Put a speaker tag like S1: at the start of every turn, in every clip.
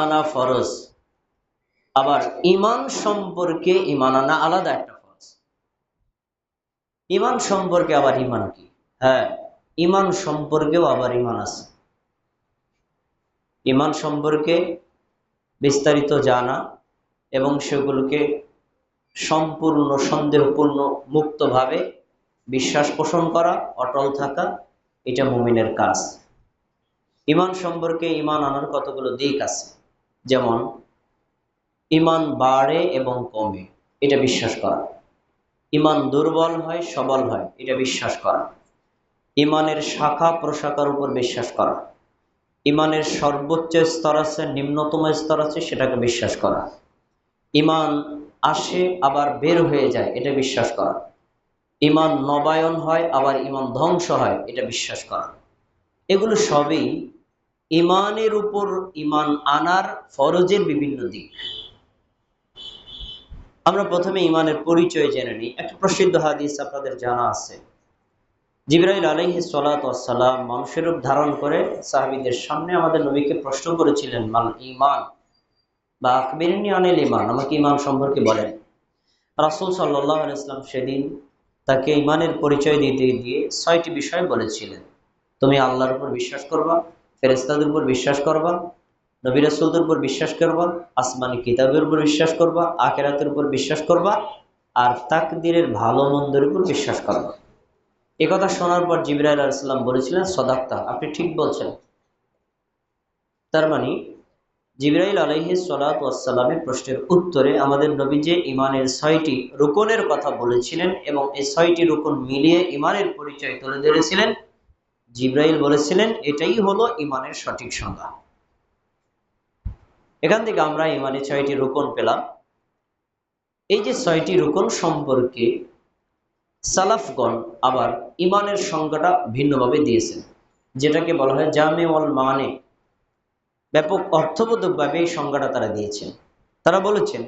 S1: আনা ফরজ, আবার ঈমান সম্পর্কে ঈমান আনা আলাদা একটা ফরজ। ঈমান সম্পর্কে আবার ঈমান কি? হ্যাঁ, ঈমান সম্পর্কেও আবার ঈমান আছে। ঈমান সম্পর্কে বিস্তারিত জানা এবং সেগুলোকে সম্পূর্ণ সন্দেহপূর্ণ মুক্তভাবে বিশ্বাস পোষণ করা, অটল থাকা, এটা মুমিনের কাজ। ঈমান সম্পর্কে ঈমান আনার কতগুলো দিক আছে, যেমন ঈমান বাড়ে এবং কমে, এটা বিশ্বাস করা। ঈমান দুর্বল হয়, সবল হয়, এটা বিশ্বাস করা। ঈমানের শাখা প্রশাখার উপর বিশ্বাস করা। ঈমানের সর্বোচ্চ স্তর আছে, নিম্নতম স্তর আছে, সেটাকে বিশ্বাস করা। ঈমান আসে আবার বের হয়ে যায়, এটা বিশ্বাস করা। ঈমান নবায়ন হয় আবার ঈমান ধ্বংস হয়, এটা বিশ্বাস করা। এগুলো সবই ঈমানের উপর ঈমান আনার ফরজের বিভিন্ন দিক। আমরা প্রথমে ঈমানের পরিচয় জেনে নিই। একটা প্রসিদ্ধ হাদিস আপনাদের জানা আছে, জিবরাইল আলাইহিস সালাতু ওয়াস সালাম মানুষের রূপ ধারণ করে সাহাবীদের সামনে আমাদের নবীকে প্রশ্ন করেছিলেন, মাল ঈমান বা আখবিরনি আনিল ঈমান, আমাকে ঈমান সম্পর্কে বলেন। রাসূল সাল্লাল্লাহু আলাইহি ওয়াসাল্লাম সেদিন তাকে ঈমানের পরিচয় দিতে গিয়ে 6টি বিষয় বলেছিলেন। তুমি আল্লাহর উপর বিশ্বাস করবা, ফেরেশতাদের উপর বিশ্বাস করবা, নবী রাসূলদের উপর বিশ্বাস করবা, আসমানি কিতাবের উপর বিশ্বাস করবা, আখিরাতের উপর বিশ্বাস করবা, আর তাকদীরের ভালো মন্দের উপর বিশ্বাস করবা। এই কথা শোনার পর জিবরাইল আলাইহিস সালাম বলেছিলেন, সদাক্তা, আপনি ঠিক বলছেন। তার মানে জিবরাইল আলাইহিস সালাতু ওয়াস সালামের প্রশ্নের উত্তরে আমাদের নবী যে ঈমানের 6টি রুকনের কথা বলেছিলেন এবং এই 6টি রুকন মিলিয়ে ঈমানের পরিচয় তুলে ধরেছিলেন, জিবরাইল বলেছিলেন এটাই হলো ঈমানের সঠিক সংজ্ঞা। এখান থেকে আমরা ঈমানের 6টি রুকন পেলাম। এই যে 6টি রুকন সম্পর্কে সালাফগণ আবার ঈমানের সংজ্ঞাটা ভিন্নভাবে দিয়েছেন, যেটাকে বলা হয় জামে ওয়াল মানে। ব্যাপক অর্থবোধকভাবে এই সংজ্ঞাটা তারা দিয়েছেন। তারা বলেছেন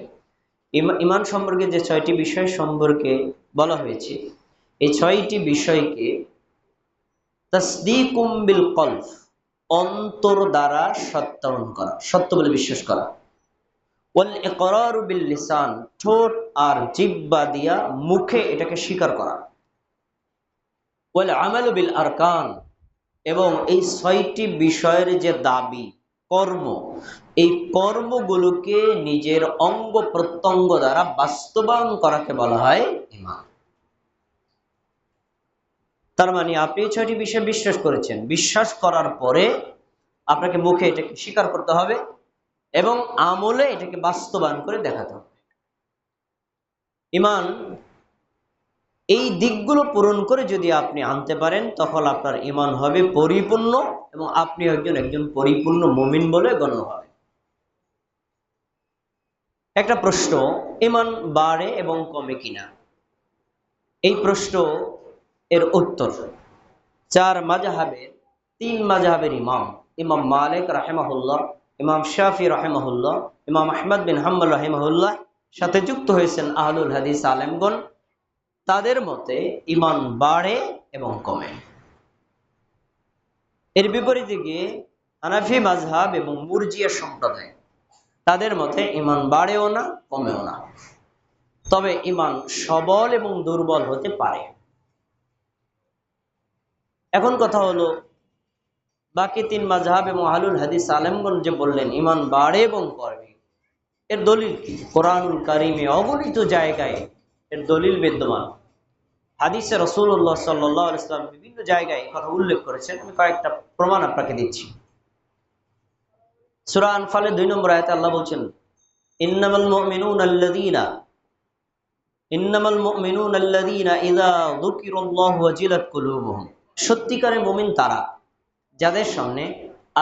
S1: ঈমান সম্পর্কে যে 6টি বিষয় সম্পর্কে বলা হয়েছে, এই 6টি বিষয়কে তাসদীকুম বিল কলব, অন্তর দ্বারা সত্যায়ন করা, সত্য বলে বিশ্বাস করা। ওয়াল ইকরারু বিল লিসান, ঠোঁট আর জিহ্বা দিয়া মুখে এটাকে স্বীকার করা। ওয়াল আমালু বিল আরকান, এবং এই 6টি বিষয়ের যে দাবি, কর্ম, এই কর্মগুলোকে নিজের অঙ্গ প্রত্যঙ্গ দ্বারা বাস্তবায়ন করাকে বলা হয় ঈমান। তার মানে আপনি 6টি বিষয় বিশ্বাস করেছেন, বিশ্বাস করার পরে আপনাকে মুখে এটাকে স্বীকার করতে হবে এবং আমলে এটাকে বাস্তবায়ন করে দেখাতে হবে। ঈমান এই দিকগুলো পূরণ করে যদি আপনি আনতে পারেন, তখন আপনার ঈমান হবে পরিপূর্ণ এবং আপনি একজন পরিপূর্ণ মুমিন বলে গণ্য হবে। একটা প্রশ্ন, ঈমান বাড়ে এবং কমে কিনা? এই প্রশ্ন এর উত্তর 4 মাযহাবের 3 মাযহাবের ইমাম, ইমাম মালিক রাহিমাহুল্লাহ, ইমাম শাফি রাহিমাহুল্লাহ, ইমাম আহমদ বিন হাম্বল রাহিমাহুল্লাহ, সাথে যুক্ত হয়েছেন আহলুল হাদিস আলেমগণ। তাদের মতে ঈমান বাড়ে এবং কমে। এর বিপরীতে গিয়ে হানাফি মাযহাব এবং মুরজিয়া সম্প্রদায়, তাদের মতে ঈমান বাড়েও না, কমেও না, তবে ঈমান সবল এবং দুর্বল হতে পারে। এখন কথা হলো, বাকি 3 মাযহাব এবং আহলুল হাদিস আলেমগণ যে বললেন ঈমান বাড়ে এবং কমে, এর দলিল কি? কোরআনুল কারীমে অগণিত জায়গায় এর দলিল বিদ্যমান। হাদিসে রাসূলুল্লাহ সাল্লাল্লাহু আলাইহি ওয়াসাল্লাম বিভিন্ন জায়গায় কথা উল্লেখ করেছেন। আমি কয়েকটা প্রমাণ আপনাকে দিচ্ছি। সূরা আনফালের 2 নম্বর আয়াতে আল্লাহ বলছেন, ইন্নামাল মুমিনুনা আল্লাযীনা ইযা যুকিরাল্লাহু ওয়াজিলাত কুলুবুহুম, সত্যিকারের মুমিন তারা যাদের সামনে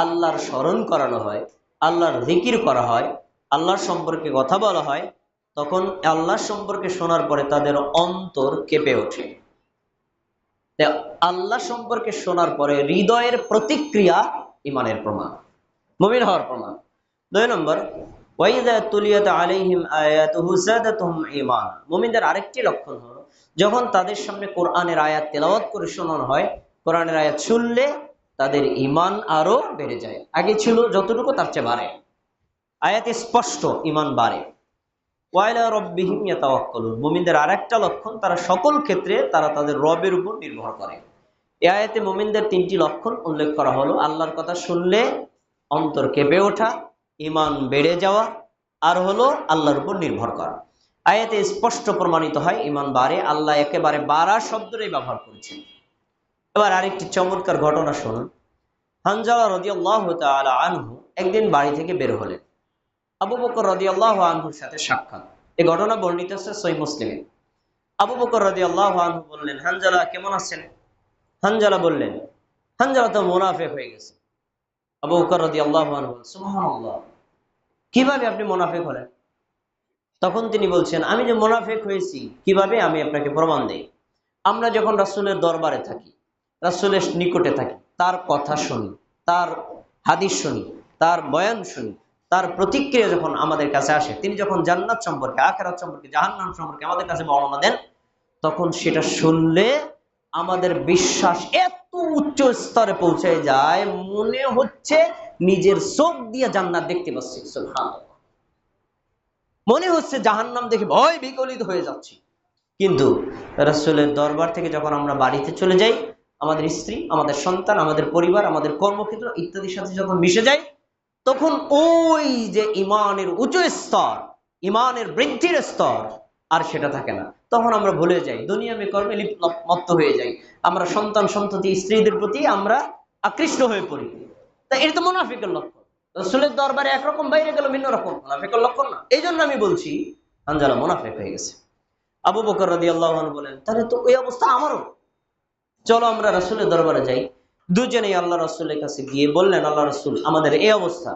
S1: আল্লাহর স্মরণ করানো হয়, আল্লাহর জিকির করা হয়, আল্লাহর সম্পর্কে কথা বলা হয়, তখন আল্লাহর সম্পর্কে শোনার পরে তাদের অন্তর কেঁপে ওঠে। আল্লাহ সম্পর্কে শোনার পরে হৃদয়ের প্রতিক্রিয়া ঈমানের প্রমাণ, মুমিন হওয়ার প্রমাণ। 2 নম্বর, ওয়াইযা তুলিয়াত আলাইহিম আয়াতুহু যাদাতুহুম ঈমানা, মুমিনদের আরেকটি লক্ষণ হলো যখন তাদের সামনে কোরআনের আয়াত তেলাওয়াত করে শোনানো হয়, কোরআনের আয়াত শুনলে তাদের ঈমান আরো বেড়ে যায়, আগে ছিল যতটুকু তার চেয়ে বাড়ে। আয়াতে স্পষ্ট ইমান বাড়ে। ওয়াইলা রব্বিহিম ইয়াতাওয়াক্কালুন, মুমিনদের আরেকটা লক্ষণ, তারা সকল ক্ষেত্রে তারা তাদের রবের উপর নির্ভর করে। এই আয়াতে মুমিনদের তিনটি লক্ষণ উল্লেখ করা হলো: আল্লাহর কথা শুনলে অন্তর কেঁপে ওঠা, ইমান বেড়ে যাওয়া, আর হলো আল্লাহর উপর নির্ভর করা। আয়াতে স্পষ্ট প্রমাণিত হয় ইমান বাড়ে। আল্লাহ একেবারে বাড়া শব্দটাই ব্যবহার করেছেন। এবার আরেকটি চমৎকার ঘটনা শুনুন। হানজালা রাদিয়াল্লাহু তাআলা আনহু একদিন বাড়ি থেকে বের হলেন। আবু বকর রাদিয়াল্লাহু আনহুর সাথে সাক্ষাৎ। এই ঘটনা বর্ণিত আছে সহিহ মুসলিমে। আবু বকর রাদিয়াল্লাহু আনহু বললেন, হানজালা কেমন আছেন? হানজালা বললেন, হানজালা তো মুনাফিক হয়ে গেছে। আবু বকর রাদিয়াল্লাহু আনহু বললেন, সুবহানাল্লাহ, কিভাবে আপনি মুনাফিক হলেন? তখন তিনি বলছেন, আমি যে মুনাফিক হয়েছি কিভাবে আমি আপনাকে প্রমাণ দেই। আমরা যখন রাসূলের দরবারে থাকি, রাসূলের নিকটে থাকি, তার কথা শুনি, তার হাদিস শুনি, তার বয়ান শুনি, তার প্রতিক্রিয়া যখন আমাদের কাছে আসে, তিনি যখন জান্নাত সম্পর্কে, আখিরাত সম্পর্কে, জাহান্নাম সম্পর্কে আমাদের কাছে বর্ণনা দেন, তখন সেটা শুনলে আমাদের বিশ্বাস এত উচ্চ স্তরে পৌঁছে যায়, মনে হচ্ছে নিজের চোখ দিয়ে জান্নাত দেখতে পাচ্ছি। সুবহানাল্লাহ, মনে হচ্ছে জাহান্নাম দেখে ভয় বিগলিত হয়ে যাচ্ছি। কিন্তু রাসূলের দরবার থেকে যখন আমরা বাড়িতে চলে যাই, আমাদের স্ত্রী, আমাদের সন্তান, আমাদের পরিবার, আমাদের কর্মক্ষেত্র ইত্যাদির সাথে যখন মিশে যাই, তখন ওই যে ইমানের উঁচু স্তর, ইমানের বৃদ্ধির স্তর, আর সেটা থাকে না। তখন আমরা ভুলে যাই, দুনিয়াবি কর্মে মত্ত হয়ে যাই, আমরা সন্তান সন্ততি স্ত্রীদের প্রতি আমরা আকৃষ্ট হয়ে পড়ি। তা এটা তো মুনাফিকের লক্ষণ। রাসূলের দরবারে একরকম, বাইরে গেল ভিন্ন রকম, মুনাফিকের লক্ষণ না। এই জন্য আমি বলছি হানজালা মুনাফিক হয়ে গেছে। আবু বকর রাদিয়াল্লাহু আনহু বলেন, তাহলে তো ওই অবস্থা আমারও, চলো আমরা রাসূলের দরবারে যাই। দুজনেই আল্লাহ রাসূলের কাছে গিয়ে বললেন, আল্লাহ রাসূল, আমাদের এই অবস্থা।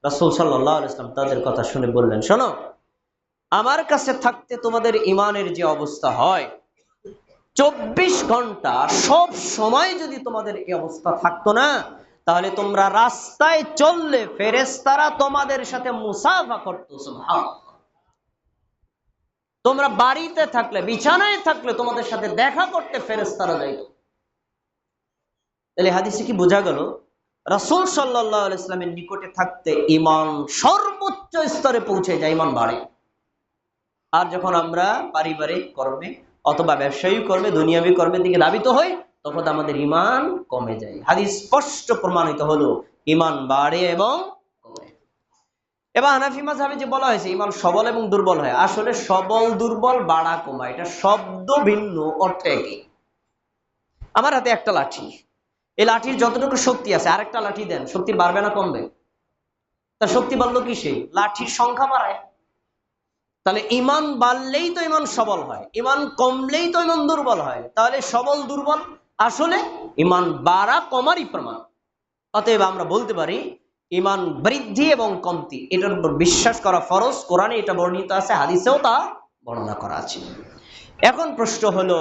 S1: রাসূল সাল্লাল্লাহু আলাইহি ওয়াসাল্লাম তাদের কথা শুনে বললেন, শোনো, আমার কাছে থাকতে তোমাদের ইমানের যে অবস্থা হয়, 24 ঘন্টা সব সময় যদি তোমাদের এই অবস্থা থাকতো না, তাহলে তোমরা রাস্তায় চললে ফেরেশতারা তোমাদের সাথে মুসাফা করতো। সুবহানাল্লাহ, তোমরা বাড়িতে থাকলে, বিছানায় থাকলে তোমাদের সাথে দেখা করতে ফেরেশতারা যাইত। তাহলে হাদিসে কি বোঝা গেল? রাসূল সাল্লাল্লাহু আলাইহি ওয়াসাল্লামের নিকটে থাকতে ঈমান সর্বোচ্চ স্তরে পৌঁছে যায়, ঈমান বাড়ে। আর যখন আমরা পারিবারিক কর্মে অথবা ব্যবসায়িক কর্মে, দুনিয়াবি কর্মের দিকে ধাবিত হই, তখন আমাদের ঈমান কমে যায়। হাদিস স্পষ্ট প্রমাণিত হলো ঈমান বাড়ে এবং কমে। এবার হানাফি মাযহাবে যে বলা হয়েছে ঈমান সবল এবং দুর্বল হয়, আসলে সবল দুর্বল বাড়া কমা এটা শব্দ ভিন্ন, অর্থ একই। আমার হাতে একটা লাঠি, এই লাঠির যতটুকু শক্তি আছে আরেকটা লাঠি দেন, শক্তি বাড়বে না কমবে? তার শক্তি বাড়লো কিসে? লাঠির সংখ্যা বাড়ায়। তাহলে ঈমান বাড়লেই তো ঈমান সবল হয়, ঈমান কমলেই তো ঈমান দুর্বল হয়। তাহলে সবল দুর্বল আসলে ঈমান বাড়া কমারই প্রমাণ। অতএব আমরা বলতে পারি ঈমান বৃদ্ধি এবং কমতি এটার উপর বিশ্বাস করা ফরজ। কোরআনে এটা বর্ণিত আছে, হাদিসেও তা বর্ণনা করা আছে। এখন প্রশ্ন হলো,